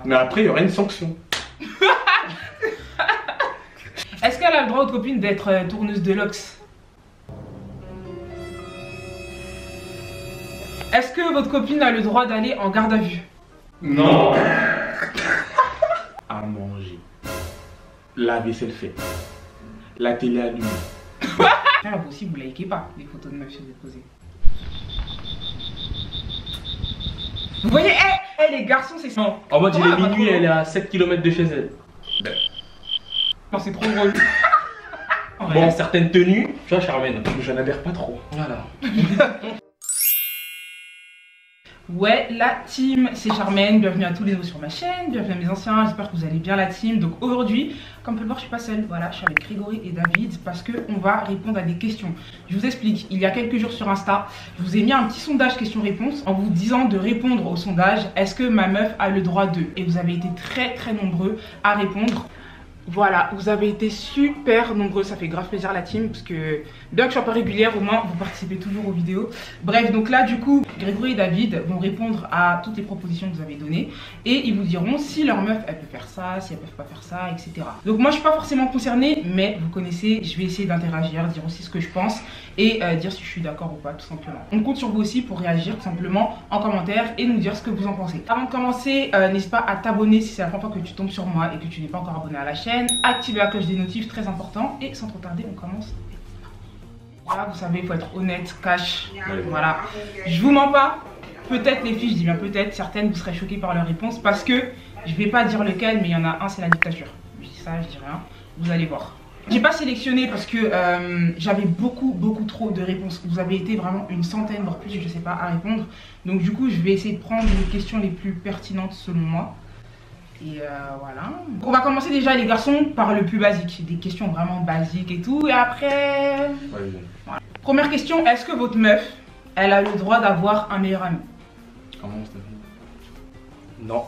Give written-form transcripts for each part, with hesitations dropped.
Mais après, il y aura une sanction. Est-ce qu'elle a le droit, votre copine, d'être tourneuse de locks? Est-ce que votre copine a le droit d'aller en garde à vue? Non. À manger. La vaisselle faite. La télé allumée. Là, vous aussi, vous likez pas les photos de meufs que vous posées. Vous voyez, les garçons, c'est ça. En mode, il est minuit, elle est à 7 km de chez elle. Non, c'est trop drôle. Bon, certaines tenues, tu vois, Charmaine. Je n'adhère pas trop. Voilà. Ouais, la team, c'est Charmaine. Bienvenue à tous les nouveaux sur ma chaîne. Bienvenue à mes anciens. J'espère que vous allez bien, la team. Donc aujourd'hui, comme vous pouvez le voir, je suis pas seule. Voilà, je suis avec Grégory et David parce qu'on va répondre à des questions. Je vous explique. Il y a quelques jours sur Insta, je vous ai mis un petit sondage questions-réponses en vous disant de répondre au sondage. Est-ce que ma meuf a le droit de? Et vous avez été très nombreux à répondre. Voilà, vous avez été super nombreux, ça fait grave plaisir la team parce que bien que je sois pas régulière, au moins vous participez toujours aux vidéos. Bref, donc là du coup, Grégory et David vont répondre à toutes les propositions que vous avez données et ils vous diront si leur meuf elle peut faire ça, si elle peut pas faire ça, etc. Donc moi je suis pas forcément concernée, mais vous connaissez, je vais essayer d'interagir, dire aussi ce que je pense et dire si je suis d'accord ou pas tout simplement. On compte sur vous aussi pour réagir tout simplement en commentaire et nous dire ce que vous en pensez. Avant de commencer, n'hésite pas à t'abonner si c'est la première fois que tu tombes sur moi et que tu n'es pas encore abonné à la chaîne. Activez la cloche des notifs, très important. Et sans trop tarder, on commence. Voilà, vous savez, il faut être honnête, cash. Voilà. Je vous mens pas. Peut-être les filles, je dis bien peut-être, certaines vous serez choquées par leur réponse parce que je vais pas dire lequel, mais il y en a un, c'est la dictature. Je dis ça, je dis rien. Vous allez voir. J'ai pas sélectionné parce que j'avais beaucoup trop de réponses. Vous avez été vraiment une centaine, voire plus, je sais pas, à répondre. Donc du coup, je vais essayer de prendre les questions les plus pertinentes selon moi. Et voilà. On va commencer déjà les garçons par le plus basique. Des questions vraiment basiques et tout. Et après... Voilà. Première question, est-ce que votre meuf, elle a le droit d'avoir un meilleur ami? Comment ça fait? Non.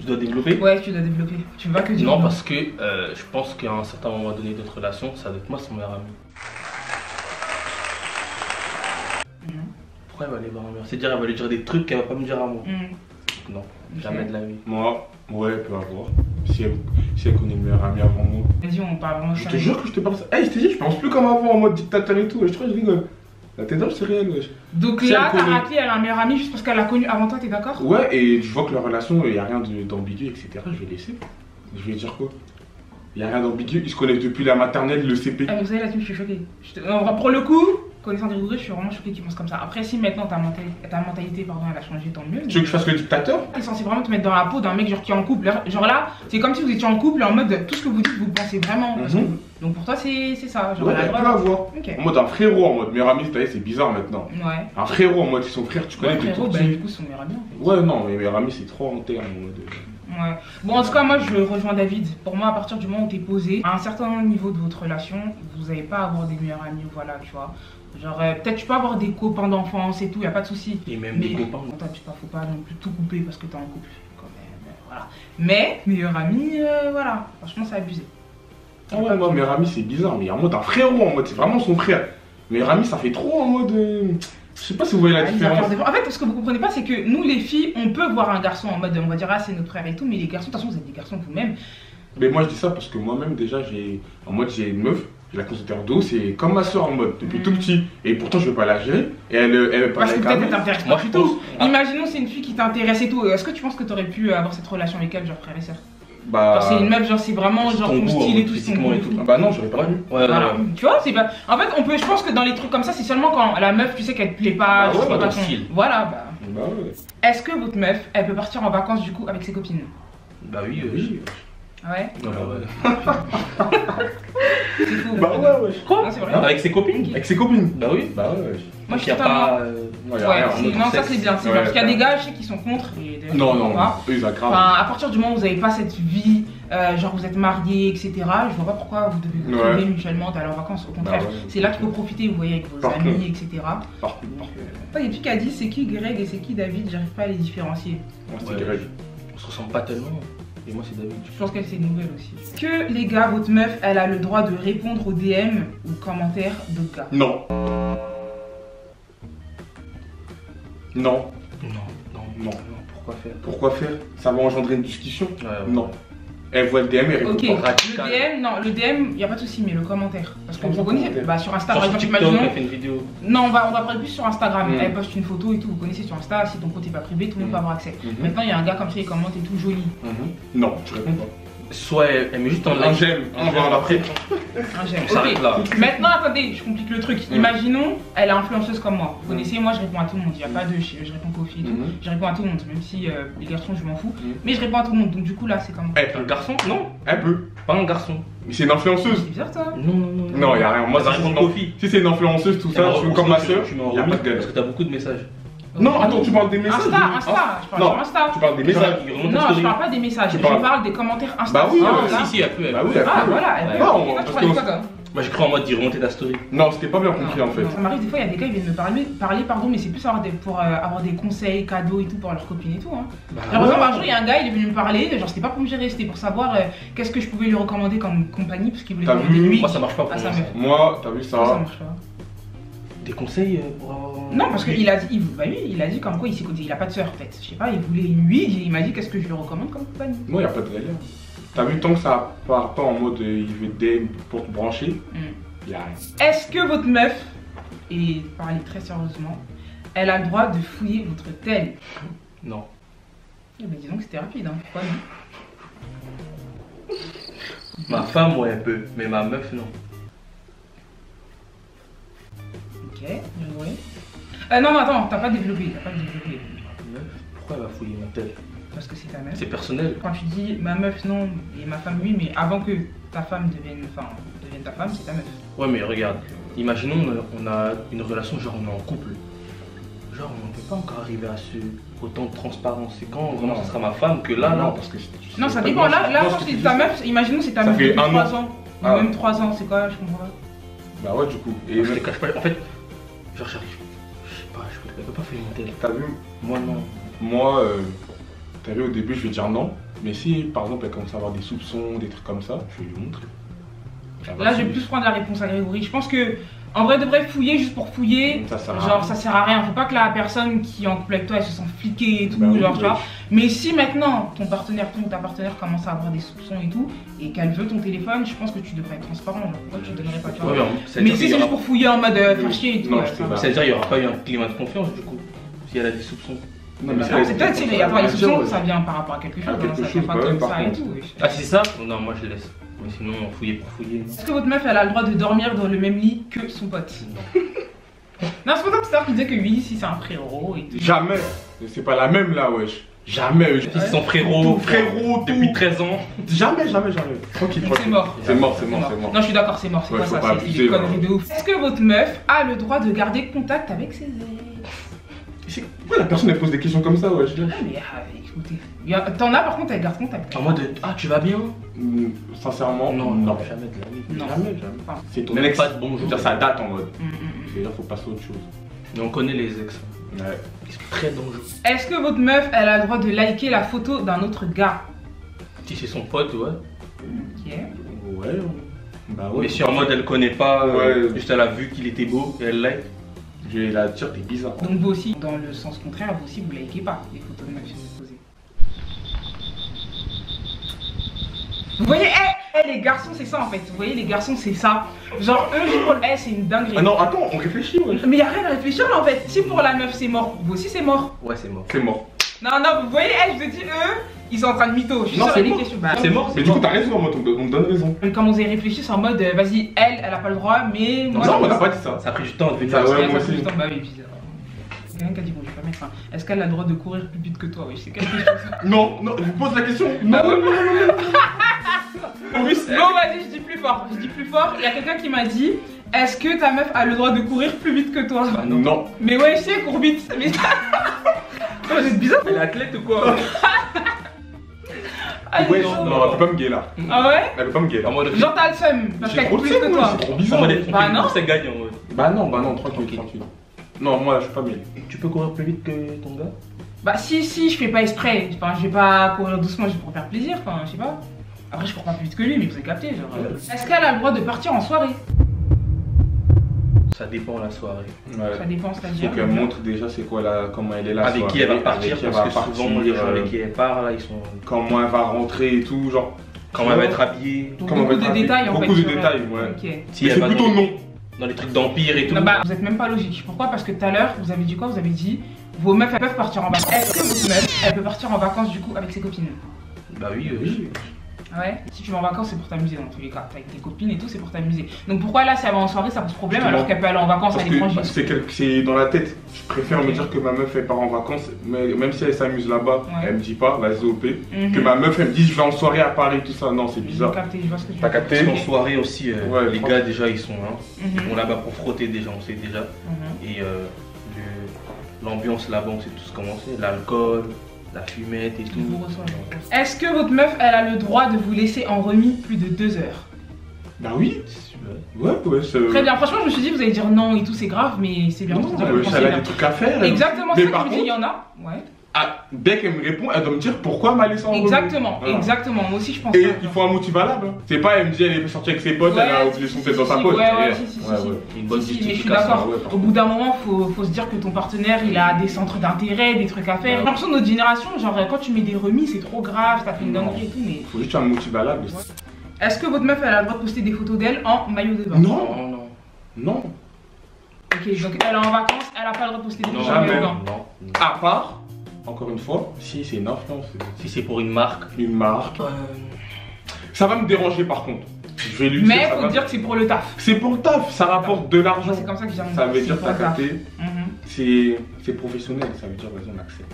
Je dois développer? Ouais, tu dois développer. Tu vas que dire non, parce que je pense qu'à un certain moment donné de notre relation, ça doit être moi son meilleur ami. Pourquoi elle va aller voir un meilleur? C'est dire, elle va lui dire des trucs qu'elle va pas me dire à moi. Non, jamais de la vie. Moi, ouais, elle peut avoir. Si elle connaît le meilleur ami avant moi. Vas-y, on parle vraiment Je te jure que je te parle ça. Hey, je t'ai dit, je pense plus comme avant en mode dictateur et tout. Je crois que je rigole. La tête d'âge, c'est réel, wesh. Donc Si là, elle t'as connaît- rappelé, elle a un meilleur ami juste parce qu'elle l'a connu avant toi, t'es d'accord? Ouais, et je vois que leur relation, il n'y a rien d'ambigu, etc. Je vais laisser. Je vais dire quoi? Il n'y a rien d'ambigu. Ils se connaissent depuis la maternelle, le CP. Ah, mais vous savez, là-dessus, je suis choquée. Pour le coup, connaissant des regrets, je suis vraiment choquée qu'ils pensent comme ça. Après, si maintenant ta mentalité, pardon, elle a changé, tant mieux. Tu veux que je fasse le dictateur? T'es censé vraiment te mettre dans la peau d'un mec genre qui est en couple. Genre là, c'est comme si vous étiez en couple en mode tout ce que vous dites, vous pensez vraiment. Parce que- donc pour toi, c'est ça. Genre, Ouais, elle a elle le peut droit. avoir. Ok. En mode un frérot, en mode meilleur ami, c'est bizarre maintenant. Ouais. Un frérot en mode son frère, tu connais, Ouais, t'es frérot, tout bah, petit. du coup, son meilleur ami en fait. Ouais, non, mais meilleur ami, c'est trop en termes. En mode... Ouais. Bon, en tout cas, moi, je rejoins David. Pour moi, à partir du moment où t'es posé, à un certain niveau de votre relation, vous n'allez pas avoir des meilleurs amis, voilà, tu vois. Genre, peut-être tu peux avoir des copains d'enfance et tout, y a pas de souci. Et même Mais des copains. faut pas non plus tout couper parce que t'es en couple, quand même, voilà. Mais, meilleur ami, voilà, franchement, c'est abusé. Ah ouais, moi, meilleur ami, c'est bizarre, mais en mode un frérot, en mode c'est vraiment son frère. Meilleur ami, ça fait trop en mode. Je sais pas si vous voyez la différence. En fait, ce que vous comprenez pas, c'est que nous, les filles, on peut voir un garçon en mode, on va dire, ah, c'est notre frère et tout, mais les garçons, de toute façon, vous êtes des garçons vous-même. Mais moi, je dis ça parce que moi-même, déjà, j'ai une meuf, je la considère d'eau, c'est comme ma soeur en mode, depuis tout petit. Et pourtant, je veux pas la gérer. Et elle Parce que avec peut-être un elle mec. t'intéresse pas du tout. Imaginons, c'est une fille qui t'intéresse et tout. Est-ce que tu penses que t'aurais pu avoir cette relation avec elle, genre frère et sœur? Bah. Genre, c'est une meuf, genre, c'est vraiment C'est genre ton ton goût, style et hein, tout, c'est ton physiquement goût et et tout. tout. Ah bah non, j'aurais pas vu. Ouais, Voilà. ouais. Tu vois, c'est pas. En fait, je pense que dans les trucs comme ça, c'est seulement quand la meuf, tu sais qu'elle te plaît pas, Bah je ouais, sais pas pas ton style. Voilà, bah. Bah ouais. Est-ce que votre meuf, elle peut partir en vacances du coup avec ses copines? Bah oui, Oui. Ouais. C'est fou. Bah ouais, ouais. Non, c'est vrai. Avec ses copines? Avec ses copines. Bah oui. Bah ouais. Moi, je suis y a totalement. pas. Non, y a Ouais, rien. non, ça c'est bien, c'est Ouais, bien. Parce qu'il y a ouais. des gars, je sais qui sont contre. Et des Non, gens qui non, sont pas. eux ils aggravent. Enfin, à partir du moment où vous n'avez pas cette vie, genre vous êtes mariés, etc., je vois pas pourquoi vous devez vous priver mutuellement d'aller en vacances. Au contraire, Bah ouais. c'est là qu'il faut profiter, vous voyez, avec vos Par amis, etc. Partout. Il y a plus qu'à dire c'est qui Greg et c'est qui David, j'arrive pas à les différencier. Moi, Ouais. c'est Greg. On se ressemble pas tellement. Et moi, c'est David. Je pense qu'elle c'est une nouvelle aussi. Est-ce que les gars, votre meuf, elle a le droit de répondre aux DM ou commentaires d'autres gars? Non. Non. Non, non, Non. Pourquoi faire? Pourquoi faire? Ça va engendrer une discussion? Ouais. Non. Elle voit le DM et répond Ok, pas. le DM, non, le DM, y a pas de souci, mais le commentaire. Parce que Comment vous connaissez, commentaire? bah sur Insta, Sur par exemple, TikTok, imaginons. elle fait une vidéo. Non, on va parler plus sur Instagram. Mm. Elle poste une photo et tout, vous connaissez sur Insta, si ton compte est pas privé, tout le monde peut avoir accès. Mhm. Maintenant, il y a un gars comme ça, il commente et tout joli. Non, tu réponds pas. Soit elle met juste en Un like. j'aime, on va après. Un j'aime. On s'arrête Ok. là. Maintenant, attendez, je complique le truc. Imaginons, elle est influenceuse comme moi. Vous connaissez, moi je réponds à tout le monde. Il n'y a pas de je réponds qu'aux filles et tout. Mhm. Je réponds à tout le monde, même si les garçons, je m'en fous. Mhm. Mais je réponds à tout le monde. Donc, du coup, là, c'est comment? Un garçon? Non, Elle peut. pas un garçon. Mais c'est une influenceuse. C'est bizarre, toi. Non. Non, y a rien. Moi, ça si répond c'est aux filles. si c'est une influenceuse, tout ça, je suis comme ma soeur, Tu m'en y a pas remis de galère. parce que t'as beaucoup de messages. Non, attends, tu parles des messages. Insta, je parle Non, sur Insta. tu parles des messages. Il remonte Non, ta je story. parle pas des messages, Tu je parles- parle des commentaires Insta. Bah oui, là. Si, elle peut. Bah oui, elle Ah peut. voilà, elle Ouais. peut. Non, Ok, toi, parce tu parlais que- quoi, toi? Moi j'ai cru en mode d'y remonter ta story. Non, c'était pas bien compris en fait. Ça m'arrive des fois, il y a des gars qui viennent me parler pardon, mais c'est plus pour avoir des conseils, cadeaux et tout pour leurs copines et tout. Hein. Bah, Par exemple, un jour, il y a un gars, il est venu me parler, genre c'était pas pour me gérer, c'était pour savoir qu'est-ce que je pouvais lui recommander comme compagnie, parce qu'il voulait T'as commander vu lui. Moi ça marche pas pour Ah, moi. ça ça. me- Moi, t'as vu Ça ça? marche pas. Des conseils pour avoir. Non, parce qu'il a dit, bah lui, il a dit comme quoi il a pas de soeur en fait. Je sais pas, il voulait lui, il m'a dit qu'est-ce que je lui recommande comme compagnie. Moi, y a pas de galère. T'as vu, tant que ça part pas en mode il veut te DM pour te brancher, y a rien. Est-ce que votre meuf, et parlez très sérieusement, elle a le droit de fouiller votre tel? Non. Eh ben dis donc c'était rapide, hein. Pourquoi non? Ma femme, ouais, elle peut, mais ma meuf, non. Ok, bien joué. Non, attends, t'as pas développé, Ma meuf, pourquoi elle va fouiller ma tête? parce que c'est ta meuf. C'est personnel. Quand tu dis ma meuf non et ma femme oui, mais avant que ta femme devienne ta femme, c'est ta meuf. Ouais, mais regarde, imaginons on a une relation, genre on est en couple. Genre on ne peut pas encore arriver à autant de transparence. C'est quand vraiment ce sera ma femme que là, Non, là. parce que Non, ça dépend. Là, quand je dis ta meuf, imaginons c'est ta Ça meuf fait depuis un 3 ans. Ou Ah. même 3 ans, c'est quoi? Je comprends pas. Bah ouais, du coup. Et Je te cache pas. En fait, genre j'arrive. Je sais pas, elle peut pas faire une telle. t'as vu, Moi, non. moi, t'as vu, au début, je vais dire non. Mais si, par exemple, elle commence à avoir des soupçons, des trucs comme ça, je vais lui montrer. Elle va Là, je vais fouiller. plus prendre la réponse à Grégory. Je pense que, en vrai, de vrai, fouiller juste pour fouiller, Ça sert à genre rien. ça sert à rien. Faut pas que la personne qui est en couple avec toi, elle se sente fliquée et tout, Bah oui, genre, oui. tu vois. Mais si maintenant ton partenaire, ta partenaire commence à avoir des soupçons et tout, et qu'elle veut ton téléphone, je pense que tu devrais être transparent. Genre, pourquoi tu ne donnerais pas, tu vois. Ouais, mais Mais si c'est juste pour fouiller en mode faire chier et tout, Non, ouais, je ça sais va. pas. C'est-à-dire qu'il n'y aura pas eu un climat de confiance du coup. Si elle a des soupçons. Non, mais Non, c'est peut-être, c'est attends, les soupçons, ouais. ça vient par rapport à quelque chose, À quelque hein, ça chose, vient pas bah comme ouais, par ça et contre. tout. Ah, c'est ça? Non, moi je laisse. Mais sinon, fouiller pour fouiller. Est-ce que votre meuf, elle a le droit de dormir dans le même lit que son pote? Non. Non, c'est pas ça qui disait que oui, si c'est un frérot et tout. Jamais. Mais c'est pas la même là, wesh. Jamais. Ils sont frérots. Frérot, Depuis tout. 13 ans. Jamais. Tranquille, Donc c'est tranquille. mort. C'est mort, c'est mort. Non, je suis d'accord, c'est mort. C'est Ouais, pas faut ça, pas c'est abuser, des conneries voilà. de ouf. Est-ce que votre meuf a le droit de garder contact avec ses ex? Pourquoi la personne elle pose des questions comme ça, wesh? Ah, mais écoutez, t'en as par contre, elle garde contact. En mode ah, tu vas bien? Sincèrement, Non, non. jamais de la vie. Non. Jamais. Enfin, C'est ton Même ex. pas de bonjour. C'est-à-dire, ça date en mode. mm. C'est-à-dire, faut passer à autre chose. Mais on connaît les ex. Ouais. Ils sont très dangereux. Est-ce que votre meuf, elle a le droit de liker la photo d'un autre gars? Si c'est son pote, ouais. Ok. Ouais. Bah ouais. Mais si en mode elle connaît pas, Ouais. juste elle a vu qu'il était beau et elle like. Je vais la dire, t'es bizarre. Donc vous aussi, dans le sens contraire, vous aussi, vous likez pas les photos de meufs que vous posez. Vous voyez, les garçons, c'est ça en fait. Vous voyez, les garçons, c'est ça. Genre, eux, juste pour c'est une dinguerie. Ah non, attends, on réfléchit, wesh. Mais y a rien à réfléchir là en fait. Si pour la meuf c'est mort, vous aussi c'est mort. Ouais, c'est mort. C'est mort. Non, vous voyez, je vous dis, eux, ils sont en train de mytho. Je suis Non, sûre c'est des mort. questions. C'est mort. Mais du coup, t'as raison, moi, on me donne raison. Comme vous avez réfléchi, c'est en mode, vas-y, elle a pas le droit, mais moi. Non, on n'a pas dit ça. Ça a pris du temps de venir. Ça, ouais, ça moi fait aussi. du temps, bah oui, puis, c'est quelqu'un qui a dit, bon, je vais pas mettre. Est-ce qu'elle a le droit de courir plus vite que toi? Oui, c'est quelque chose. Non, je vous pose la question. Non, Ah ouais. En plus, Bon, vas-y, je dis plus fort. Il y a quelqu'un qui m'a dit, est-ce que ta meuf a le droit de courir plus vite que toi? Bah non. non. Mais ouais, je sais, cours vite. Mais Oh, c'est bizarre, elle est athlète ou quoi? Ah, Ouais, non. non, elle peut pas me guer là. Ah ouais? Elle peut pas me guer là. En mode. Genre t'as le seum parce J'ai qu'elle trop court de plus que seum, toi. c'est trop En bizarre. mode Bah non. c'est gagne en mode. Bah non, tranquille, Ok. tranquille. Non, moi, je suis pas mêlé. Tu peux courir plus vite que ton gars? Bah si, je fais pas exprès. Enfin, je vais pas courir doucement, je vais pour faire plaisir, enfin, je sais pas. Après, je cours pas plus vite que lui, mais vous avez capté, genre. Est-ce qu'elle a le droit de partir en soirée? Ça dépend la soirée. Ouais. Ça dépend, Faut c'est-à-dire. qu'elle montre déjà c'est quoi comment elle est là. Avec qui elle va partir, parce que souvent les gens avec qui elle part, là, ils sont. Comment elle va rentrer et tout, genre. Comment elle va être habillée. Donc, Comment beaucoup on va de être détails en fait. beaucoup de sur elle. détails, ouais. Ok. Si Mais elle c'est va plutôt non. dans les trucs d'empire et tout. Non, bah, vous êtes même pas logique. Pourquoi? Parce que tout à l'heure, vous avez dit quoi? Vous avez dit vos meufs elles peuvent partir en vacances. Est-ce que votre meuf elle peut partir en vacances du coup avec ses copines? Bah oui, oui. Ouais. Si tu vas en vacances, c'est pour t'amuser dans tous les cas. T'es avec tes copines et tout, c'est pour t'amuser. Donc pourquoi là, si elle va en soirée, ça pose problème Justement. alors qu'elle peut aller en vacances à Parce l'étranger? que c'est dans la tête. Je préfère Ok. me dire que ma meuf elle part en vacances, mais même si elle s'amuse là-bas, Ouais. elle me dit pas, vas-y au P. Mhm. Que ma meuf elle me dit je vais en soirée à Paris, tout ça. Non, c'est J'ai bizarre. capté, je vois ce que tu T'as veux dire. capté? Parce qu'en soirée aussi, Ouais, les franchement. gars déjà ils sont là. Mhm. Ils vont là-bas pour frotter déjà, on sait déjà. Mhm. Et l'ambiance là-bas, on sait tous comment c'est. L'alcool, la fumette et Je tout. vous reçois, je vous reçois. Est-ce que votre meuf elle a le droit de vous laisser en remis plus de 2 heures? Bah oui. Ouais. Ouais, c'est. Très bien, franchement je me suis dit vous allez dire non et tout c'est grave mais c'est bien Non, de se dire le elle conseil, a bien. des trucs à faire. Exactement, Mais c'est ça par que je me dis, il y contre, en a. Ouais. dès qu'elle me répond, elle doit me dire pourquoi elle m'a laissé en remis. Exactement, Voilà. exactement. Moi aussi je pense Et ça. il faut un motif valable. Hein. C'est pas elle me dit elle est sortie avec ses potes, Ouais, elle a oublié si, son si, tête dans si, sa si, poche. ouais, derrière. si, si, si, Ouais, si. ouais. Une bonne Si, si, mais je suis justification. d'accord. ouais, par Au bout d'un moment, faut se dire que ton partenaire, il a des centres d'intérêt, des trucs à faire. J'ai l'impression de notre génération, genre quand tu mets des remis, c'est trop grave, t'as fait une Non. dinguerie et tout, mais. Faut juste un motif valable. Est-ce que votre meuf, elle a le droit de poster des photos d'elle en maillot de bain? Non. Non, non. Non. Ok, donc elle est en vacances, elle a pas le droit de poster des Non, photos en maillot de jamais. bain. non. À part, encore une fois, si c'est une influence, Si c'est pour une marque. une marque, ça va me déranger par contre. Je vais lui Mais dire, ça faut va- dire que c'est pour le taf. c'est pour le taf, ça rapporte de l'argent. Moi, c'est comme ça que j'ai Ça veut dire c'est t'as pour le taf. capté, Mhm. c'est professionnel, ça veut dire vas-y on accepte.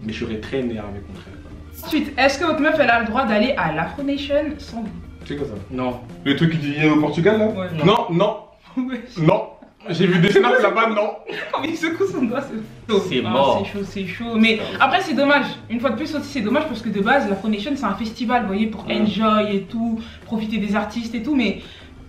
Mais je serais très énervé contre elle. Quoi. Ensuite, est-ce que votre meuf, elle a le droit d'aller à l'Afro Nation sans vous? C'est quoi ça? Non. Le truc qui dit au Portugal là? Ouais. Non, non, Ouais. non. J'ai vu des snaps là-bas, non. Quand il secoue son doigt, c'est chaud. C'est Ah, mort. C'est chaud, c'est chaud. Mais après, c'est dommage. Une fois de plus aussi, c'est dommage parce que de base, l'Afro Nation, c'est un festival, vous voyez, pour enjoy et tout, profiter des artistes et tout. Mais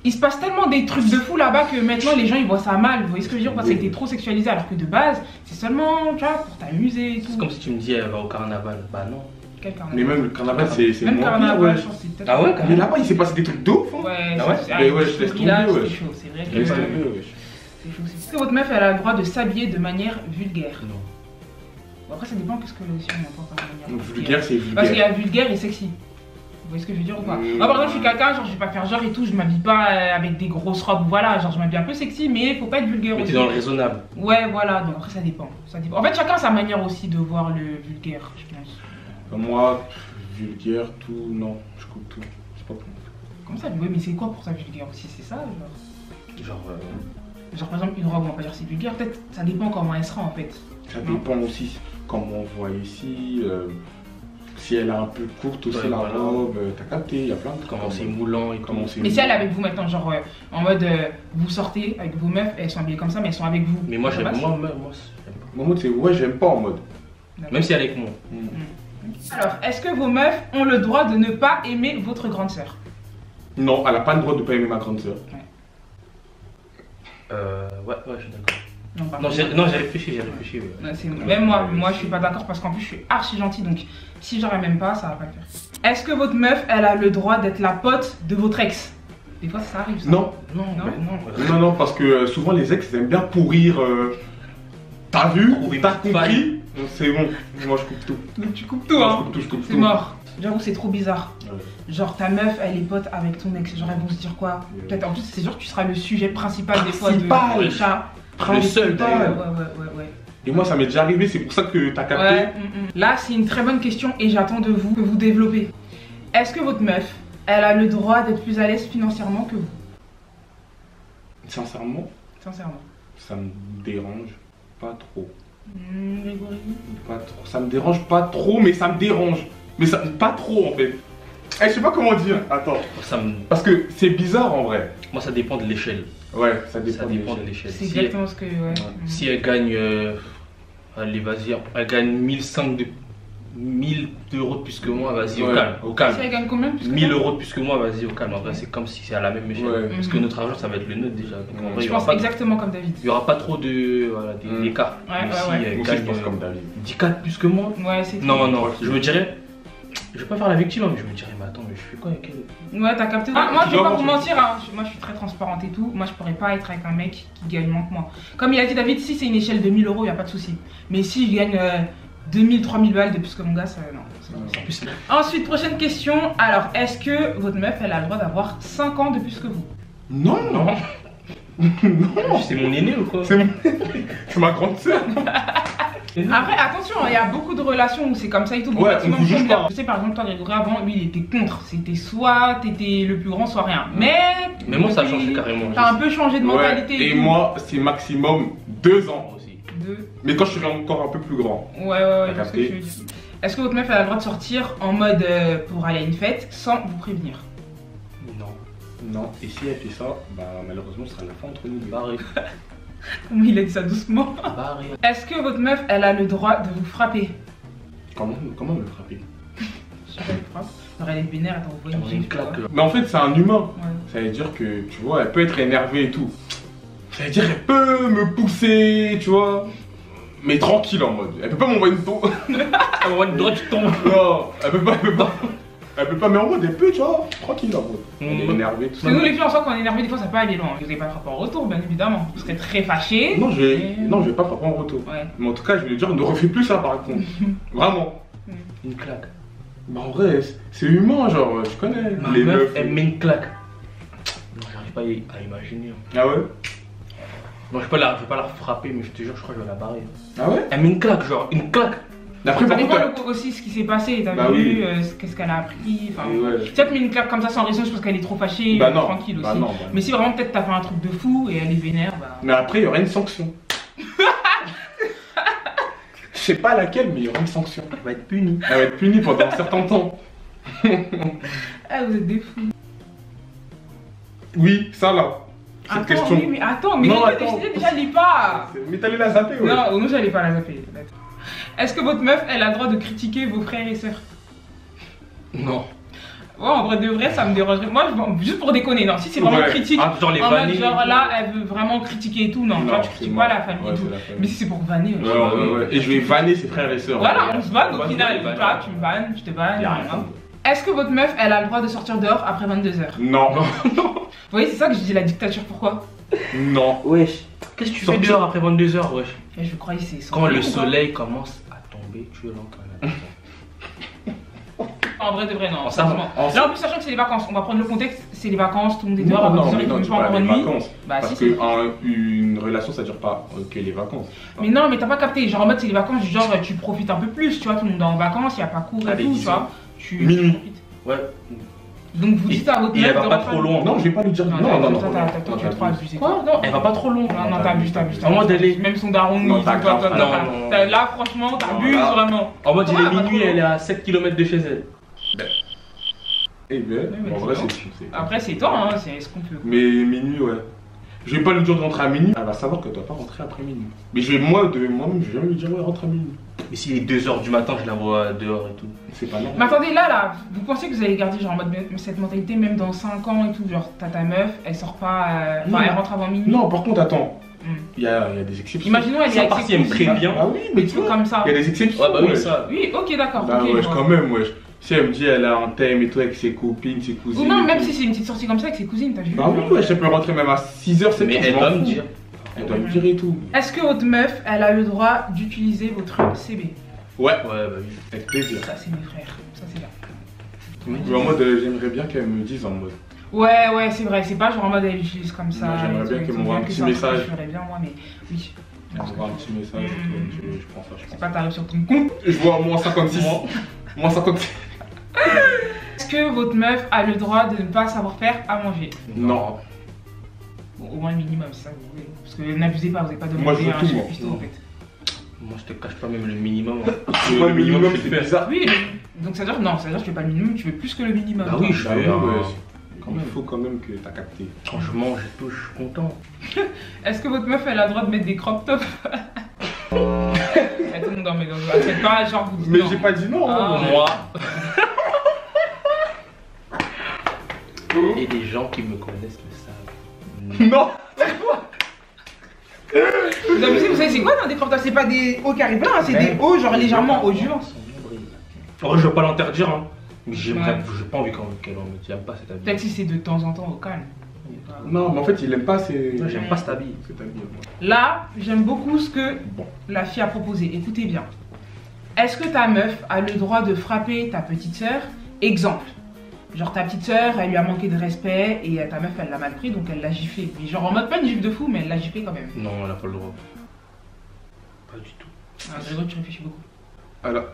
il se passe tellement des trucs de fou là-bas que maintenant, les gens, ils voient ça mal. Vous voyez ce que je veux dire? Parce que ça a été trop sexualisé. Alors que de base, c'est seulement, tu vois, pour t'amuser et tout. C'est comme si tu me dis elle va au carnaval. Bah non. Quel carnaval? Mais même le carnaval, c'est Même moins carnaval, pire, ouais. je pense que c'est peut-être. Ah ouais, Mais là-bas, il s'est passé des trucs d'ouf. Hein. Ouais, Ah ouais c'est- Mais ouais, je c'est laisse chaud. Là, tomber, ouais. c'est chaud. C'est vrai que. Laisse ouais, tomber, wesh. c'est chaud. Est-ce que votre meuf, elle a le droit de s'habiller de manière vulgaire? Non. Bon, après, ça dépend qu'est-ce que si on entend par manière Donc vulgaire, c'est Parce qu'il y vulgaire. a vulgaire et sexy. Vous voyez ce que je veux dire ou pas? Mmh. Moi par exemple je suis quelqu'un, genre je vais pas faire genre et tout, je m'habille pas avec des grosses robes, voilà, genre je m'habille un peu sexy mais faut pas être vulgaire Mais aussi. t'es dans le raisonnable. Ouais voilà, donc après ça dépend. En fait chacun a sa manière aussi de voir le vulgaire, je pense. Moi, vulgaire, tout, non, je coupe tout. C'est pas pour moi. Comme ça, ouais mais c'est quoi pour ça vulgaire aussi, c'est ça genre? Genre. Genre par exemple une robe, on va pas dire c'est vulgaire, peut-être ça dépend comment elle sera en fait. Ça dépend aussi comment on voit ici. Si elle est un peu courte aussi Ouais, la voilà. robe, t'as capté, il y a plein de trucs. Comment c'est moulant et Comment comment c'est Mais si elle est avec vous maintenant, genre en mode vous sortez avec vos meufs, elles sont habillées comme ça mais elles sont avec vous. Mais moi Ça j'aime. passe? Moi, j'aime pas. Mon mode, c'est ouais, j'aime pas en mode. D'accord. Même si elle est avec moi. Alors, est-ce que vos meufs ont le droit de ne pas aimer votre grande sœur? Non, elle a pas le droit de pas aimer ma grande sœur. Ouais, je suis d'accord. Non, pas Non, vraiment. j'ai réfléchi, ouais. Ouais, même moi je suis pas d'accord parce qu'en plus je suis archi gentille donc si j'aurais même pas ça va pas le faire. Est-ce que votre meuf elle a le droit d'être la pote de votre ex? Des fois ça arrive ça. Non, Non, Non. non, parce que souvent les ex ils aiment bien pourrir. T'as vu? Pourrir T'as toute compris? C'est bon, moi je coupe tout. Donc tu coupes tout Moi, hein. je coupe tout, je coupe C'est tout. mort. J'avoue c'est trop bizarre. Ouais. Genre ta meuf elle est pote avec ton ex. Genre elles vont se dire quoi? Peut-être en plus c'est sûr que tu seras le sujet principal des fois de Principal. chat. Le seul Ouais, d'ailleurs. ouais. Et moi ça m'est déjà arrivé, c'est pour ça que t'as capté. Ouais, Là, c'est une très bonne question et j'attends de vous que vous développez. Est-ce que votre meuf, elle a le droit d'être plus à l'aise financièrement que vous? Sincèrement, Sincèrement. ça me dérange pas trop. Grégory? Pas trop. Ça me dérange pas trop, mais ça me dérange. Mais ça, pas trop en fait. Eh, je sais pas comment dire. Attends. Parce que c'est bizarre en vrai. Moi ça dépend de l'échelle. Ouais, ça dépend. Ça dépend de de l'échelle. C'est Si, exactement ce que. Ouais. si elle gagne. Allez, vas-y, elle gagne 1000 euros de plus que moi, vas-y, au Ouais. calme. Au calme. Si elle gagne combien plus que 1000 toi? euros de plus que moi, vas-y, au calme. En vrai, c'est comme si c'est à la même échelle. Ouais. Parce que notre argent, ça va être le nôtre déjà. Donc, en vrai, Je il y aura pense pas- exactement comme David. il y aura pas trop de voilà, d'écart. Ouais, Mais ouais, si ouais. elle Moi aussi, je gagne pense comme David. 10K plus que moi, Ouais, c'est non, tout. non, je me dirais Je vais pas faire la victime, hein, mais je me dirais, mais attends, mais je fais quoi avec elle? Ouais, t'as capté. Moi, je vais pas vous mentir, hein. Moi, je suis très transparente et tout. Moi, je pourrais pas être avec un mec qui gagne moins que moi. Comme il a dit David, si c'est une échelle de 1000 €, y a pas de souci. Mais si je gagne 2000, 3000 balles de plus que mon gars, ça, non. En plus, Ensuite, prochaine question. Alors, est-ce que votre meuf, elle a le droit d'avoir 5 ans de plus que vous? Non. non. Non. C'est mon aîné ou quoi? C'est ma grande sœur. Après, attention, il y a beaucoup de relations où c'est comme ça et tout. Ouais, on vous juge pas. Je sais, par exemple, toi, Grégory, avant, lui, il était contre. C'était soit t'étais le plus grand, soit rien. Mais moi, ça a changé carrément. T'as un peu changé de mentalité. Ouais, et moi, c'est maximum 2 ans. Aussi. Mais quand je serai encore un peu plus grand. Ouais, je vois ce que tu veux dire. Est-ce que votre meuf elle a le droit de sortir en mode pour aller à une fête sans vous prévenir? Non. Et si elle fait ça, bah malheureusement, ce sera la fin entre nous deux. Barré. Comment il a dit ça doucement? Barré. Est-ce que votre meuf elle a le droit de vous frapper? Comment me frapper? Je sais pas, elle frappe. Alors elle est vénère, elle t'envoie On a une claque. Mais en fait, c'est un humain. Ouais. Ça veut dire que, tu vois, elle peut être énervée et tout. Ça veut dire qu'elle peut me pousser, tu vois. Mais tranquille en mode. Elle peut pas m'envoyer une tombe. Elle m'envoie une droite, tu tombes. Non, elle peut pas. Elle peut pas, mais en mode, elle peut, tu vois. Tranquille en mode. Elle est énervée, tout Parce ça. que nous les filles en soi quand on est énervé des fois ça peut aller loin. Vous n'allez pas frapper en retour bien évidemment. Vous serez très fâché. Non, je vais pas frapper en retour. Ouais. Mais en tout cas, je vais lui dire, ne refais plus ça par contre. Vraiment. Une claque. Bah en vrai, c'est humain, genre, tu connais. Ma les meuf, meufs. elle met une claque. Non, j'arrive pas à imaginer. Ah ouais? Non, je vais pas la frapper, mais je te jure, je crois que je vais la barrer. Ah ouais? Elle met une claque, genre, une claque. D'après, Ça par dépend contre. aussi ce qui s'est passé, t'as Bah vu, oui. qu'est-ce qu'elle a appris. Enfin, Ouais. si elle te met une claque comme ça sans raison, c'est parce qu'elle est trop fâchée, Bah non. tranquille aussi. Bah non, Mais si vraiment peut-être t'as fait un truc de fou et elle est vénère, bah. Mais après, il y aura une sanction. Je sais pas laquelle, mais il y aura une sanction. Elle va être punie. Elle va être punie pendant un certain temps. Ah, vous êtes des fous. Oui, ça là. Cette Attends, question. oui, mais attends, mais Non, les attends. décidé déjà, lis pas. Mais t'allais la zapper, ouais. Non, non, j'allais pas la zapper. Est-ce que votre meuf, elle a le droit de critiquer vos frères et sœurs? Non. Ouais, en vrai de vrai, ça me dérangerait. Moi, juste pour déconner, non. Si c'est vraiment Ouais. critique, Ah, genre les en mode vanner. genre là, elle veut vraiment critiquer et tout, non. Toi, tu c'est critiques moi. pas la famille Ouais, et tout. c'est la famille. Mais si c'est pour vanner, Ouais. Et je vais vanner ses frères et sœurs. voilà, on se vanne au Ouais, final. ouais, Toi, tu me vannes, je te vanne. Y a rien. voilà. Est-ce que votre meuf, elle a le droit de sortir dehors après 22h? Non. Vous voyez, c'est ça que je dis la dictature, pourquoi? Non. Wesh. Qu'est-ce que tu fais Sortir. dehors après 22h, wesh? Et je croyais que c'est Quand le ou pas soleil commence à tomber, tu rentres à la maison. En vrai de vrai, non. En Franchement. en- Là, en plus, sachant que c'est les vacances, on va prendre le contexte, c'est les vacances, tout le monde est dehors, à Non, 22h, mais il non, faut tu pas encore parles une des nuit. vacances. Bah, Parce si, qu'une relation, ça dure pas que les vacances. Mais non, mais t'as pas capté. Genre en mode, c'est les vacances, du genre, tu profites un peu plus, tu vois, tout le monde est en vacances, il y a pas cours et Allez, tout, tu disons. vois. Tu Minuit. profites. Ouais. Donc vous dites à votre Il meuf va de pas rentrer trop à- loin. Non, je vais pas lui dire. Non, toi, tu es trop abusé. Quoi? Non, elle va pas trop long. Non, t'abuses, t'abuses. En mode, elle est- Même son daron, Non, il dit, t'as toi, grave toi, pas. toi, Non, t'as- non. là, franchement, t'abuses là. vraiment. En mode, il Ouais, est pas trop minuit, long. elle est à 7 km de chez elle. Eh bien, mais en vrai, c'est c'est. Après, c'est toi, hein, c'est ce qu'on peut. Mais minuit, ouais. Je vais pas lui dire de rentrer à minuit. Elle va savoir que tu dois pas rentrer après minuit. Mais je vais, moi-même, je vais jamais lui dire, ouais, rentre à minuit. Mais s'il est 2h du matin, je la vois dehors et tout. C'est pas normal. Mais attendez, là, vous pensez que vous allez garder genre en mode cette mentalité même dans 5 ans et tout, genre t'as ta meuf, elle sort pas, enfin Non. elle rentre avant minuit. Non, par contre, attends. Hmm. Il y a des exceptions. Imaginons elle est Ça avec part ses si elle me cousines, prévient. Ah oui, mais des tu trucs vois. comme ça. Il y a des exceptions. Ouais, bah oui, ouais. ça. Oui, ok, d'accord. Bah ok, ouais, je vois. quand même, wesh. Si elle me dit elle a un thème et tout avec ses copines, ses Ou cousines. non, et même tout. si c'est une petite sortie comme ça avec ses cousines, t'as vu. Bah oui, wesh, elle peut rentrer même à 6h, 7h. Mais elle doit me dire. Elle doit me dire et tout. Est-ce que votre meuf, elle a le droit d'utiliser votre CB? Ouais, Ouais, bah oui. avec plaisir. Ça, c'est mes frères. Ça, c'est là. Mais en mode, j'aimerais bien qu'elle me dise en mode. Ouais, c'est vrai. C'est pas genre en mode elle utilise comme ça. Moi, j'aimerais et tout, bien et qu'elle tout, m'envoie un bien que petit c'est truc message. que Je ferais bien, moi, mais oui. Elle m'envoie un petit message. et tout, je prends ça, je C'est pense. pas t'arrives sur ton compte. Je vois moins 56. Moins 56. Est-ce que votre meuf a le droit de ne pas savoir faire à manger? Non. Bon, au moins le minimum, c'est ça que vous voulez. Parce que n'abusez pas, vous n'avez pas Moi, demandé je veux un tout, chef moi. cuistot en fait. Moi, je te cache pas même le minimum. Moi, le minimum, je c'est fais. bizarre. Oui, donc ça veut dire non, ça veut dire que tu veux pas le minimum, tu veux plus que le minimum. Bah oui, je Bah fais oui, un- ouais. quand Il même. faut quand même que t'as capté. Quand je mange et tout, je suis content. Est-ce que votre meuf elle a le droit de mettre des crop tops? Tout le monde en met dans le c'est pas genre vous dites Mais non. j'ai pas dit non. Ah. Moi. Et les gens qui me connaissent le savent. Non. Vous abusez, vous savez c'est quoi dans des crop tops? C'est pas des hauts carrés blancs, hein, c'est des hauts genre légèrement hauts jus. Son nombril. En vrai, je veux pas l'interdire, hein. Mais j'aimerais, Ouais. j'ai pas envie qu'elle en mette. J'aime pas cet habit. Peut-être si c'est de temps en temps au calme. Non, mais en fait, il aime pas ces. Ouais, j'aime pas cet habit. cet habit. Moi. Là, j'aime beaucoup ce que Bon. la fille a proposé. Écoutez bien. Est-ce que ta meuf a le droit de frapper ta petite sœur? Exemple. Genre ta petite sœur, elle lui a manqué de respect et ta meuf, elle l'a mal pris, donc elle l'a giflé. Mais genre en mode pas une gifle de fou, mais elle l'a giflé quand même. Non, elle a pas le droit. Pas du tout. Ah, Grégo, tu réfléchis beaucoup. Alors,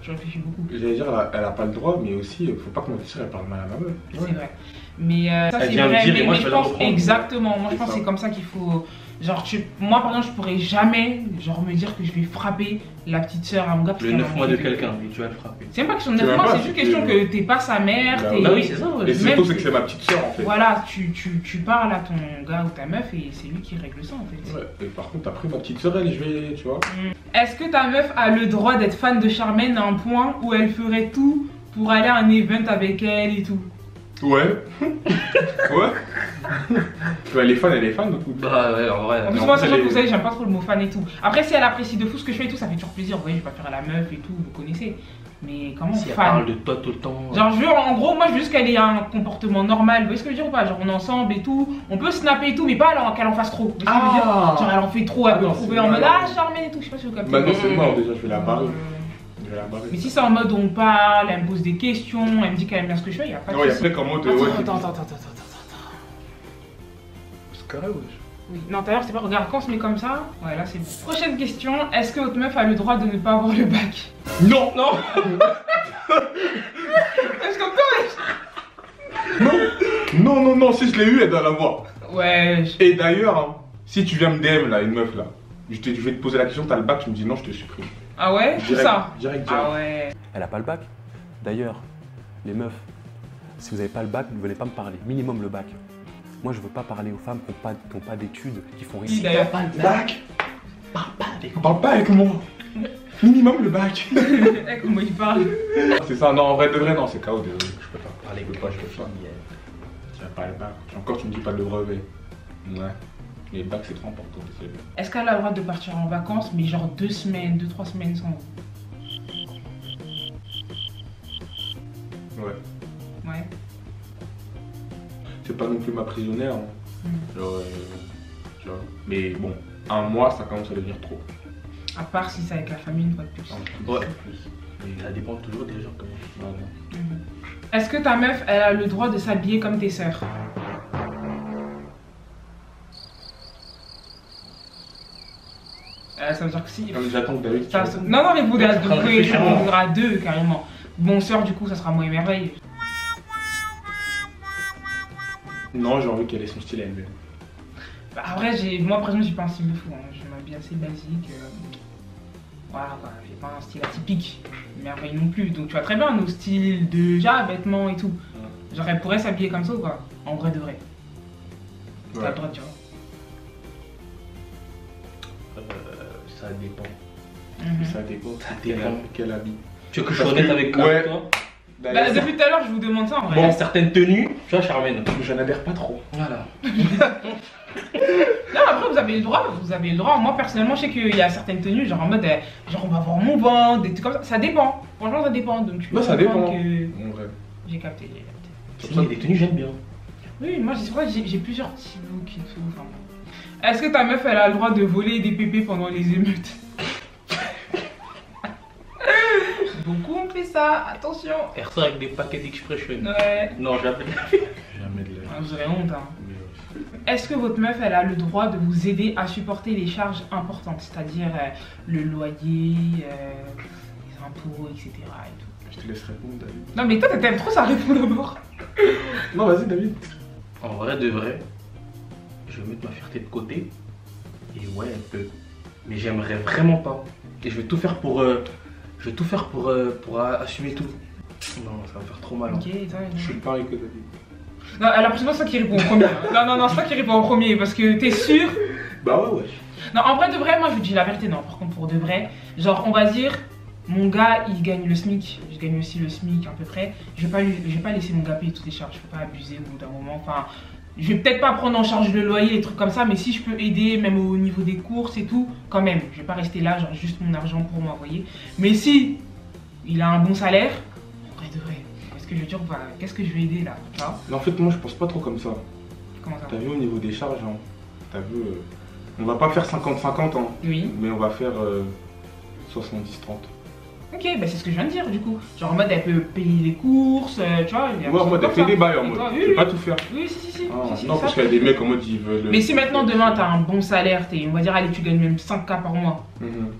Tu réfléchis beaucoup. j'allais dire, elle a pas le droit, mais aussi, faut pas que ma petite sœur, elle parle mal à ma meuf. C'est vrai. Mais ça, Elle c'est vient me vrai. dire et Mais, moi, mais je je vais la pense reprendre. exactement. Moi, je C'est pense que ça. c'est comme ça qu'il faut. Genre, moi, par exemple, je pourrais jamais genre me dire que je vais frapper la petite sœur à mon gars. parce Le qu'elle 9 m'a mois de giflé. quelqu'un, et tu vas le frapper. C'est même pas question de C'est 9 même mois, pas, c'est juste c'est question que- que t'es pas sa mère. Bah t'es- oui. Bah oui, c'est ça. ouais. Et c'est Même surtout si- que c'est ma petite sœur, en fait. Voilà, tu parles à ton gars ou ta meuf et c'est lui qui règle ça en fait. Ouais. Et par contre, après, ma petite sœur, elle, je vais, tu vois. Est-ce que ta meuf a le droit d'être fan de Charmaine à un point où elle ferait tout pour aller à un event avec elle et tout? Ouais. Ouais. Elle est fan, donc. Bah ouais, en vrai. En plus, en moi, plus, sachant elle que est- vous savez, j'aime pas trop le mot fan et tout. Après, si elle apprécie de fou ce que je fais et tout, ça fait toujours plaisir. Vous voyez, je vais pas faire à la meuf et tout, vous connaissez. Mais comment Si elle fan? parle de toi tout le temps. Genre, je veux, en gros, moi, je veux juste qu'elle ait un comportement normal. Vous voyez ce que je veux dire ou pas? Genre, on est ensemble et tout. On peut snapper et tout, mais pas alors qu'elle en fasse trop. Vous voyez ce que je veux dire? Ah. Genre, elle en fait trop, elle Ah peut non, trouver c'est en mode mal. ah, Charmaine et tout. Je sais pas si vous captez. Maintenant, c'est mort, déjà, je vais la barrer. Euh, Je vais la barrer. Mais si c'est en mode on parle, elle me pose des questions, elle me dit qu'elle aime bien ce que je fais, il y a pas de Ouais, souci. après, comment de. Attends, Ouais, attends. c'est carré, wesh. Oui. Non, d'ailleurs, c'est pas, regarde, quand on se met comme ça, ouais, là c'est bon. Prochaine question, est-ce que votre meuf a le droit de ne pas avoir le bac? Non! Non. Est-ce comme toi, Non, si je l'ai eu, elle doit l'avoir. ouais. Et d'ailleurs, hein, si tu viens me DM là, une meuf là, je vais te poser la question, t'as le bac, tu me dis non, je te supprime. Ah ouais? Tout Direct, ça? direct. Ah ouais. Elle a pas le bac. D'ailleurs, les meufs, si vous n'avez pas le bac, ne venez pas me parler. Minimum le bac. Moi, je veux pas parler aux femmes qui n'ont pas d'études, qui font Si, rien. d'ailleurs. Pas le bac. Parle pas avec moi. Minimum le bac. Eh, comment il parle? C'est ça, non, en vrai de vrai, non, c'est KO, désolé. Je peux pas. Parler Je que peux pas, toi, je je peux pas. finis. Tu n'as pas le bac. Encore, tu me dis pas de brevet. Ouais. Les bacs, c'est trop important, désolé. Est-ce qu'elle a le droit de partir en vacances, mais genre 2 semaines, 2-3 semaines sans vous? Ouais. Ouais. C'est pas non plus ma prisonnière. Hein. Mm. Genre, tu vois. Mais bon, un mois, ça commence à devenir trop. À part si c'est avec la famille une fois de plus. Ouais. Mais Ça dépend toujours des gens quand même. voilà. Mhm. Est-ce que ta meuf, elle a le droit de s'habiller comme tes sœurs? Ça veut dire que si. Comme j'attends que David. Ça, tu vois. non, mais vous Être en pouvez réfléchissant. répondre à 2 carrément. Bon, sœur, du coup, ça sera moi et merveille. Non, j'ai envie qu'elle ait son style à elle-même. Bah, en vrai, moi, par exemple, j'ai pas un style de fou. Hein. Je m'habille assez basique. Voilà, quoi. J'ai pas un style atypique. Merveille non plus. Donc, tu vois très bien nos styles de vêtements et tout. Genre, elle pourrait s'habiller comme ça ou quoi? En vrai de vrai. T'as Ouais. le droit, tu vois. Ça dépend. Mhm. Ça dépend. Ça Quel dépend. quel habit. Tu veux que je sois Parce honnête que- avec ouais. toi? Bah, depuis tout à l'heure, je vous demande ça en vrai. Il y a certaines tenues, tu vois, Charmaine. Je n'adhère pas trop. Voilà. Non, après, vous avez le droit, vous avez le droit. Moi, personnellement, je sais qu'il y a certaines tenues, genre en mode, genre on va voir mon ventre, des trucs comme ça. Ça dépend. Franchement, ça dépend. Donc, tu Non, peux ça comprendre dépend. que- En vrai. J'ai capté, j'ai capté. Si, il y a des tenues, j'aime bien. Oui, moi, c'est vrai que j'ai plusieurs petits looks et tout. Enfin, bon. Est-ce que ta meuf, elle a le droit de voler des pépés pendant les émeutes? Beaucoup ont fait ça, attention. Faire ça avec des paquets d'expression. Ouais. Non, jamais. Jamais de la Ah, vous avez honte, hein. Mais, Est-ce que votre meuf, elle a le droit de vous aider à supporter les charges importantes, c'est-à-dire le loyer, les impôts, etc. et tout. Je te laisse répondre, David. Non mais toi t'aimes trop ça répondre d'abord. Non, vas-y, David. En vrai de vrai, je vais mettre ma fierté de côté. Et ouais, elle peut. Mais j'aimerais vraiment pas. Et je vais tout faire pour. Pour assumer tout. Non, ça va me faire trop mal. hein. Ok, ça, Je suis pareil que David. Non, la prochaine fois c'est toi qui réponds en premier. Non, c'est toi qui réponds en premier parce que t'es sûr. Bah ouais. Non, en vrai de vrai, moi je vous dis la vérité, non, par contre pour de vrai, genre on va dire, mon gars il gagne le SMIC, je gagne aussi le SMIC à peu près, je vais pas laisser mon gars payer toutes les charges, je peux pas abuser au bout d'un moment, enfin, je vais peut-être pas prendre en charge le loyer, les trucs comme ça, mais si je peux aider, même au niveau des courses et tout, quand même, je vais pas rester là, genre juste mon argent pour moi, vous voyez. Mais si il a un bon salaire. En vrai de vrai, est-ce que je veux dire, bah, qu'est-ce que je vais aider là, tu vois? Mais en fait, moi, je pense pas trop comme ça. Comment ça? T'as vu au niveau des charges, hein, t'as vu, on va pas faire 50-50, hein, Oui. mais on va faire 70-30. Ok, bah c'est ce que je viens de dire du coup. Genre en mode elle peut payer les courses, tu vois. Ouais, en mode, elle fait des bails, en Et mode, toi, je oui, vais pas tout faire. Oui, si. Ah, si, non, ça, parce qu'il y a des mecs en mode, ils veulent. Mais si maintenant demain t'as un bon salaire, on va dire allez tu gagnes même 5K par mois. Mhm.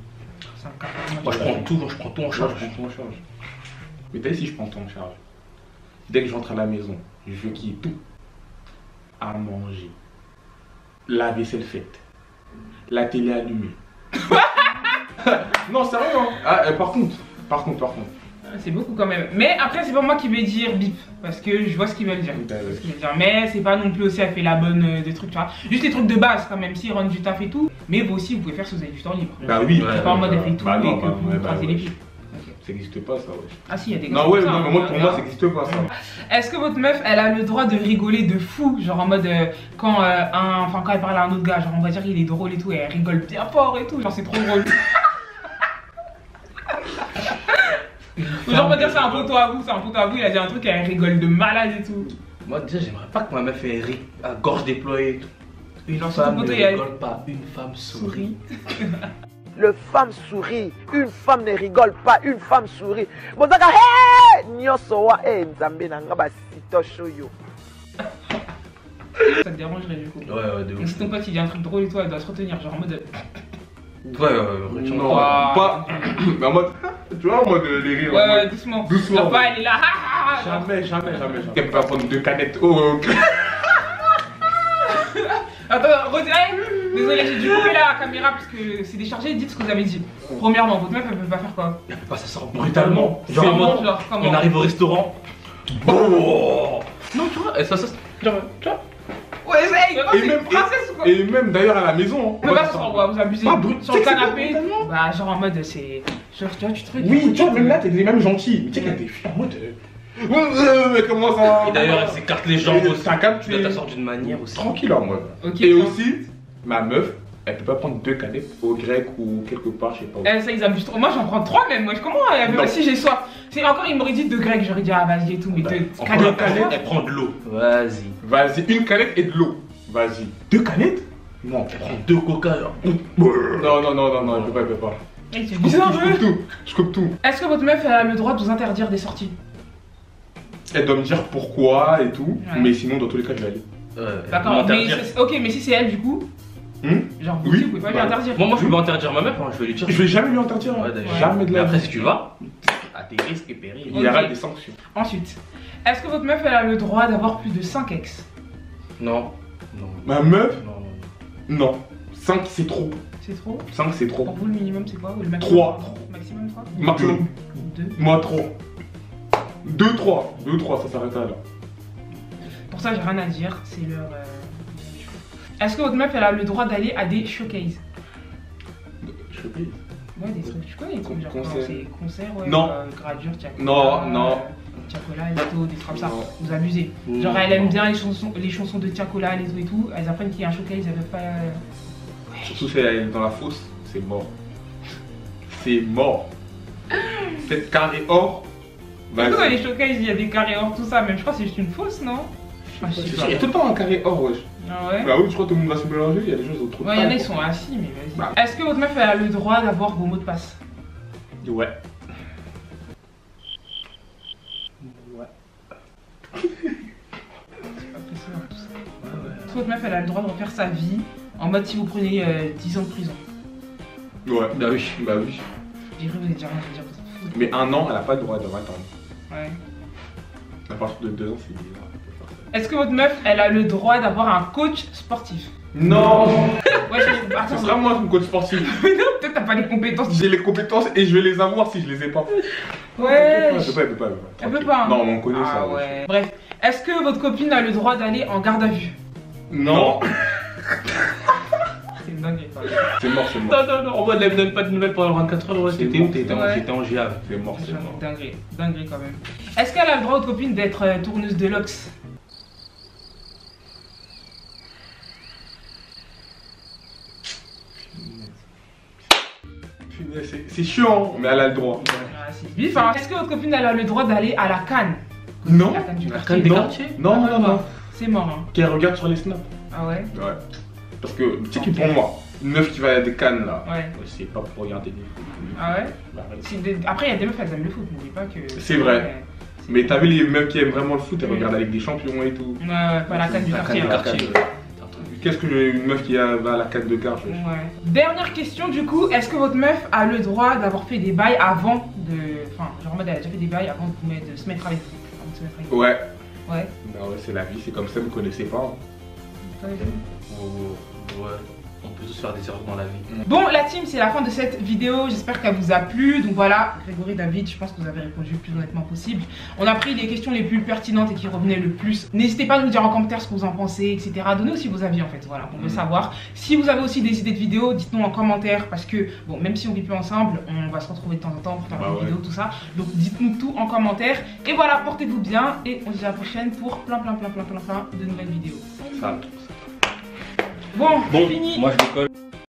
5K par mois. Moi, je prends tout en Moi, charge. je prends tout en charge. Mais t'as vu, si je prends tout en charge, dès que je rentre à la maison, je veux qu'il y ait tout à manger. La vaisselle faite. La télé allumée. Non, sérieux, hein. Ah, par contre. C'est beaucoup quand même. Mais après c'est pas moi qui vais dire bip. Parce que je vois ce qu'ils veulent dire. Bah, Je vois ce qu'ils veulent dire. Mais c'est pas non plus aussi elle fait la bonne des trucs, tu vois. Juste les trucs de base quand même, s'ils rendent du taf et tout. Mais vous aussi vous pouvez faire si vous avez du temps libre. Bah oui. C'est pas en mode elle fait tout Bah non, et que bah, vous ouais, vous tracez bah, les ouais. pieds. Ça n'existe pas, ça, ouais. Ah si, il y a des gars. Non, comme ouais, ça, non, hein. mais moi, pour moi, ça n'existe pas, ça. Est-ce que votre meuf, elle a le droit de rigoler de fou? Genre en mode quand quand elle parle à un autre gars, genre on va dire il est drôle et tout, et elle rigole bien fort et tout, genre c'est trop drôle. Ou genre on va dire c'est un poteau à vous, il a dit un truc et elle rigole de malade et tout. Moi, déjà, j'aimerais pas que ma meuf ait ri à gorge déployée et tout. Une Genre, femme surtout ne quand il y a- rigole pas, une femme sourit. Le femme sourit, une femme ne rigole pas, une femme sourit. Bon, ça hey, nyoso wa nzambe nanga ba sito shoyo. Ça te dérangerait du coup. Ouais, de Donc si ton pote il dit un truc drôle et toi, elle doit se retenir, genre en mode. Ouais, Non, Ouah. pas. Mais en mode. Tu vois, en mode les rires. en Ouais, mode- doucement. Doucement. Genre pas elle est là, genre. Jamais. Elle peut pas prendre 2 canettes. Oh, Attends, désolé, j'ai dû couper la caméra parce que c'est déchargé, dites ce que vous avez dit. Premièrement, votre meuf elle peut pas faire quoi? Elle peut pas, ça sort brutalement. C'est Genre, en bon, mode, genre comment? on arrive au restaurant. Oh non, tu vois, et ça, genre, tu vois. Ouais, essaye! Et même- princesse ou quoi? Et même d'ailleurs à la maison. Mais pas sur quoi, vous abusez. Pas brut- Sur le tu sais que c'est canapé, brutalement. bah genre en mode c'est. Genre tu vois, tu te Oui, tu vois, même là, t'es même gentil. Mais tu sais qu'elle était en mode. Mais comment ça? Et d'ailleurs, elle s'écarte les jambes aussi. Ça capte, Tu dois t'asseoir d'une manière aussi. tranquille en mode. Ok. Et aussi, ma meuf, elle peut pas prendre 2 canettes au grec ou quelque part, je sais pas où. Ça ils abusent trop. Moi j'en prends 3 même. Moi comment Non. si j'ai soif. C'est encore il m'aurait dit de grec, j'aurais dit ah vas-y et tout, mais En canette, canette, elle prend de l'eau. Vas-y. Vas-y, une canette et de l'eau. Vas-y. 2 canettes? Non, Elle prend 2 coca. Genre. non, elle peut pas. Eh, c'est Je bizarre. coupe tout. Je coupe tout. Est-ce que votre meuf elle a le droit de vous interdire des sorties? Elle doit me dire pourquoi et tout, Ouais. mais sinon, dans tous les cas, je vais aller. D'accord, mais ok, mais si c'est elle du coup, genre vous Oui. aussi, vous pouvez pas lui Bah, interdire. Moi, je peux pas interdire ma meuf, hein, je vais lui dire. Je vais jamais lui interdire. Ouais, d'ailleurs. Jamais de Mais la après, vie. si tu vas, à tes risques et périls. Il y aura Ok. des sanctions. Ensuite, est-ce que votre meuf elle a le droit d'avoir plus de 5 ex? Non. Non. Ma meuf, Non. non. 5 c'est trop. C'est trop? 5 c'est trop. Pour vous le minimum c'est quoi? Ou le maximum? 3. Maximum 3? Maximum. 2. Moi 3. 2, 3. 2, 3, ça s'arrête là. Pour ça j'ai rien à dire, c'est leur Est-ce que votre meuf elle a le droit d'aller à des showcases? Je sais plus. Ouais, des trucs, tu connais les trucs genre Concert. c'est concert, ouais, Non. gravure, Tiakola, Non. Tiakola, Leto, des trucs comme ça. Non. Vous abusez. Genre elle aime bien les chansons de Tiakola, Leto et tout, elles apprennent qu'il y a un showcase, elles peuvent pas. Surtout si elle est dans la fosse, c'est mort. C'est mort. Cette carré or. Surtout dans Vas-y. les showcases, il y a des carrés or, tout ça, même je crois que c'est juste une fausse, non? Ah, je sais pas. Il y a tout le temps un carré or, wesh. Ah ouais? Bah oui, je crois que tout le monde va se mélanger, il y a des choses trop. Ouais, il y en a, ils sont assis, mais vas-y. Bah. Est-ce que votre meuf elle a le droit d'avoir vos mots de passe? Ouais. C'est pas possible, tout ça. Est-ce que votre meuf elle a le droit de refaire sa vie en mode si vous prenez 10 ans de prison? Ouais. Bah oui. J'ai cru que vous avez déjà rien à dire, vous en foutez. Mais 1 an, elle a pas le droit de attendre. Ouais. À partir de 2 ans, c'est bizarre. elle peut faire ça. Est-ce que votre meuf elle a le droit d'avoir un coach sportif? Non. Ouais, je Ce sera moi mon coach sportif. Mais non, peut-être t'as pas les compétences. J'ai les compétences et je vais les avoir si je les ai pas. Ouais. Elle peut pas. Elle peut pas. Hein. Non, mais on connaît Ah ça. ouais. Bref, est-ce que votre copine a le droit d'aller en garde à vue? Non. C'est une dinguerie. quoi. C'est mort. Non, en mode, elle me donne pas de nouvelles pendant 24 heures. Ouais, C'est t'étais bon. où? T'étais Ouais. en GAV. C'est mort. Dinguerie quand même. Est-ce qu'elle a le droit, votre copine, d'être tourneuse de locks? C'est chiant, mais elle a le droit. Ah Bif, hein. Est-ce que votre copine elle a le droit d'aller à la canne? Non. La canne du La quartier. canne des Non. quartiers? Non, non, non. C'est mort, hein. Qu'elle regarde sur les snaps. Ah ouais? Ouais. Parce que, tu sais que pour moi, une meuf qui va à des cannes là, Ouais. c'est pas pour regarder des foot. Ah ouais? Bah, ouais. Après, il y a des meufs, elles aiment le foot, n'oublie pas que. C'est vrai. Ouais. Mais t'as vu les meufs qui aiment vraiment le foot, elles regardent avec des champions et tout. Ouais, pas la canne du La quartier. canne du hein. quartier. Qu'est-ce que une meuf qui va à la canne de gare fait? Ouais. Dernière question du coup, est-ce que votre meuf a le droit d'avoir fait des bails avant de. Enfin, genre en mode elle a déjà fait des bails avant de se mettre avec vous? Avant de se mettre avec vous. Ouais. Ouais. Bah ouais, c'est la vie, c'est comme ça, vous connaissez pas. Pas les deux. Ouais, on peut tous faire des erreurs dans la vie. Bon, la team, c'est la fin de cette vidéo. J'espère qu'elle vous a plu. Donc voilà, Grégory, David, je pense que vous avez répondu le plus honnêtement possible. On a pris les questions les plus pertinentes et qui revenaient le plus. N'hésitez pas à nous dire en commentaire ce que vous en pensez, etc. Donnez aussi vos avis en fait. Voilà, on veut savoir. Si vous avez aussi des idées de vidéos, dites-nous en commentaire parce que, bon, même si on vit plus ensemble, on va se retrouver de temps en temps pour faire Bah des ouais. vidéos, tout ça. Donc dites-nous tout en commentaire. Et voilà, portez-vous bien et on se dit à la prochaine pour plein de nouvelles vidéos. Ça. Bon, Bon, fini. moi je décolle.